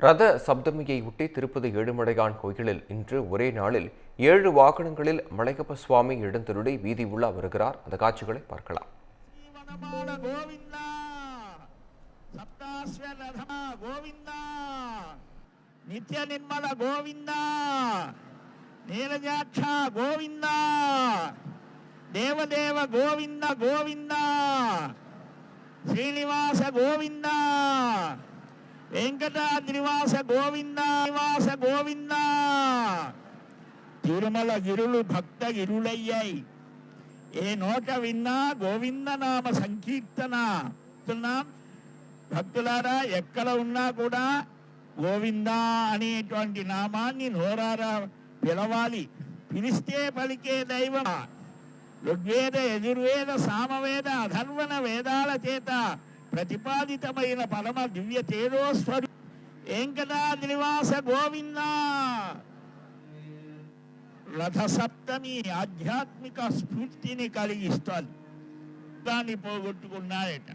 ரத சப்தமியை ஒட்டி திருப்பதி ஏழுமலையான் கோயிலில் இன்று ஒரே நாளில் 7 வாகனங்களில் மலையப்ப சுவாமி எழுந்தருளி வீதி உலா வருகிறார். அந்த காட்சிகளை பார்க்கலாம். நித்ய நிர்மல கோவிந்தா, நீலஜாட்ச கோவிந்தா, தேவதேவ கோவிந்தா கோவிந்தா, ஸ்ரீனிவாச கோவிந்தா, వెంకటాద్రివాస గోవింద నివాస గోవింద. తిరుమల గిరులు భక్త గిరులయ్యాయి. ఏ నోట విన్నా గోవింద నామ సంకీర్తన. భక్తులారా, ఎక్కడ ఉన్నా కూడా గోవింద అనేటువంటి నామాన్ని నోరారా పిలవాలి. పిలిస్తే పలికే దైవం. ఋగ్వేద, యజుర్వేద, సామవేద, అధర్వణ వేదాల చేత ప్రతిపాదితమైన పరమ దివ్య తేజోస్వరూ వెంకటాద్రివాస గోవింద. రథ సప్తమి ఆధ్యాత్మిక స్ఫూర్తిని కలిగిస్తుంది. దాన్ని పోగొట్టుకున్నాయట.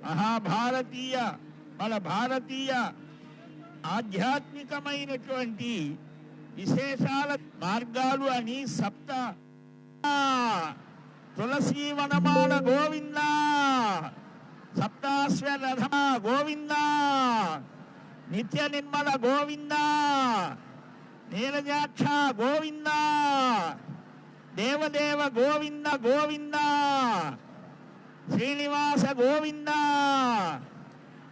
మన భారతీయ ఆధ్యాత్మికమైనటువంటి విశేషాల మార్గాలు అని సప్త. తులసీ వనమాల గోవింద, సప్తాశ్వరథ గోవింద, నిత్య నిర్మల గోవింద, నీలజాక్ష గోవింద, దేవదేవ గోవింద గోవింద, శ్రీనివాస గోవింద,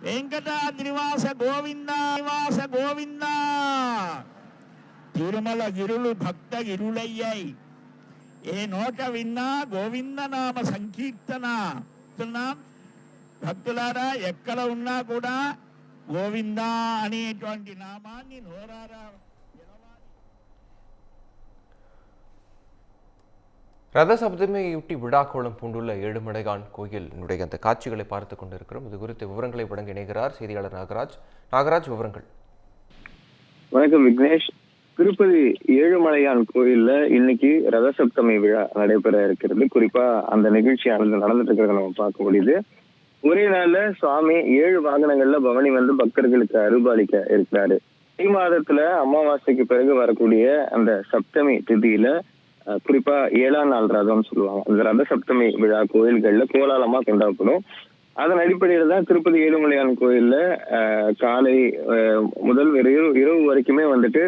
వెంకటాద్రివాస గోవింద నివాస గోవింద. తిరుమల గిరులు భక్త గిరులయ్యాయి. ఏ నోట విన్నా గోవింద నామ సంకీర్తన. భక్తులారా, ఎక్కడ ఉన్నా కూడా గోవింద అనేటువంటి నామాన్ని నోరారా. ரத சப்தமியையொட்டி விழாக்கோளம் பூண்டுள்ள ஏழுமலையான் கோயிலினுடைய அந்த காட்சிகளை பார்த்துக் கொண்டிருக்கிறோம். இது குறித்த விவரங்களை வழங்க இணைகிறார் செய்தியாளர் நாகராஜ். நாகராஜ், விவரங்கள். வணக்கம் விக்னேஷ். திருப்பதி ஏழுமலையான் கோயில்ல இன்னைக்கு ரத சப்தமி விழா நடைபெற இருக்கிறது. குறிப்பா அந்த நிகழ்ச்சியானது நடந்துட்டு இருக்கிறத நம்ம பார்க்க முடியுது. ஒரே நாள்ல சுவாமி 7 வாகனங்கள்ல பவனி வந்து பக்தர்களுக்கு அருள்பாலிக்க இருக்கிறாரு. தை மாதத்துல அமாவாசைக்கு பிறகு வரக்கூடிய அந்த சப்தமி திதியில குறிப்பா 7ஆம் நாள் ரதம் சொல்லுவாங்க. அந்த ரத சப்தமி விழா கோயில்கள்ல கோலாலமா கொண்டாடப்படும். அதன் அடிப்படையில தான் திருப்பதி ஏழுமலையான் கோயில்ல காலை முதல் இரவு வரைக்குமே வந்துட்டு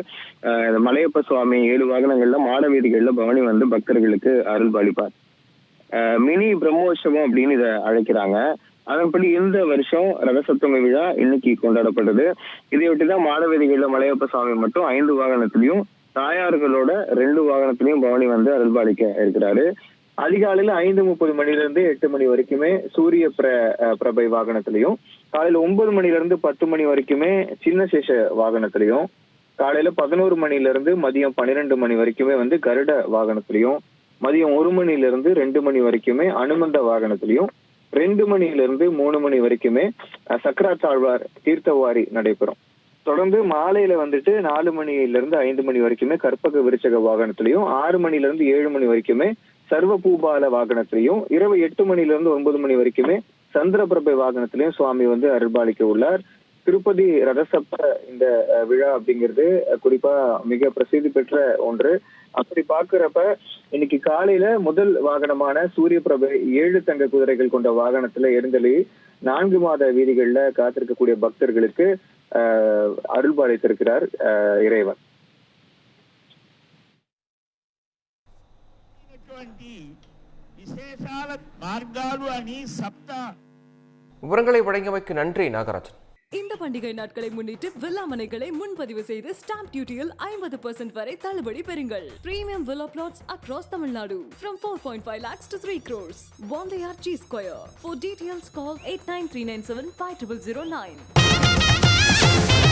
மலையப்ப சுவாமி 7 வாகனங்கள்ல மாட வீதிகள்ல பவனி வந்து பக்தர்களுக்கு அருள் பாலிப்பார். மினி பிரம்மோற்சவம் அப்படின்னு இதை அழைக்கிறாங்க. அதன்படி இந்த வருஷம் ரதசப்தமி விழா இன்னைக்கு கொண்டாடப்பட்டது. இதையொட்டிதான் மாட வீதிகள்ல மலையப்ப சுவாமி மட்டும் 5 வாகனத்திலையும், தாயார்களோட 2 வாகனத்திலையும் பவனி வந்து அருள்பாலிக்க இருக்கிறாரு. அதிகாலையில 5:30 மணில இருந்து 8 மணி வரைக்குமே சூரிய பிரபை வாகனத்திலையும், காலையில 9 மணில இருந்து 10 மணி வரைக்குமே சின்ன சேஷ வாகனத்திலையும், காலையில 11 மணில இருந்து மதியம் 12 மணி வரைக்குமே வந்து கருட வாகனத்திலையும், மதியம் 1 மணில இருந்து 2 மணி வரைக்குமே அனுமந்த வாகனத்திலையும், 2 மணில இருந்து 3 மணி வரைக்குமே சக்கராத்தாழ்வார் தீர்த்தவாரி நடைபெறும். தொடர்ந்து மாலையில வந்துட்டு 4 மணில இருந்து 5 மணி வரைக்குமே கற்பக விருச்சக வாகனத்திலையும், 6 மணில இருந்து 7 மணி வரைக்குமே சர்வ பூபால வாகனத்திலையும், இரவு 8 மணில இருந்து 9 மணி வரைக்குமே சந்திர பிரபை வாகனத்திலையும் சுவாமி வந்து அருள்பாலிக்க உள்ளார். திருப்பதி ரதசப்த இந்த விழா அப்படிங்கிறது குறிப்பா மிக பிரசித்தி பெற்ற ஒன்று. அப்படி பாக்குறப்ப இன்னைக்கு காலையில முதல் வாகனமான சூரிய பிரபை 7 தங்க குதிரைகள் கொண்ட வாகனத்துல எழுந்தள்ளி 4 மாத வீதிகள்ல காத்திருக்கக்கூடிய பக்தர்களுக்கு அருள்பாலித்திருக்கிறார் இறைவன். விவரங்களை வழங்கியமைக்கு நன்றி நாகராஜன். இந்த பண்டிகை நாட்களை முன்னிட்டு வில்லா மனைகளை முன்பதிவு செய்து ஸ்டாம்ப் டியூட்டியில் 50% வரை தள்ளுபடி பெறுங்கள். Premium villa plots across Tamil Nadu from 4.5 lakhs to 3 crores. Bondayar G Square. For details call 8939750009.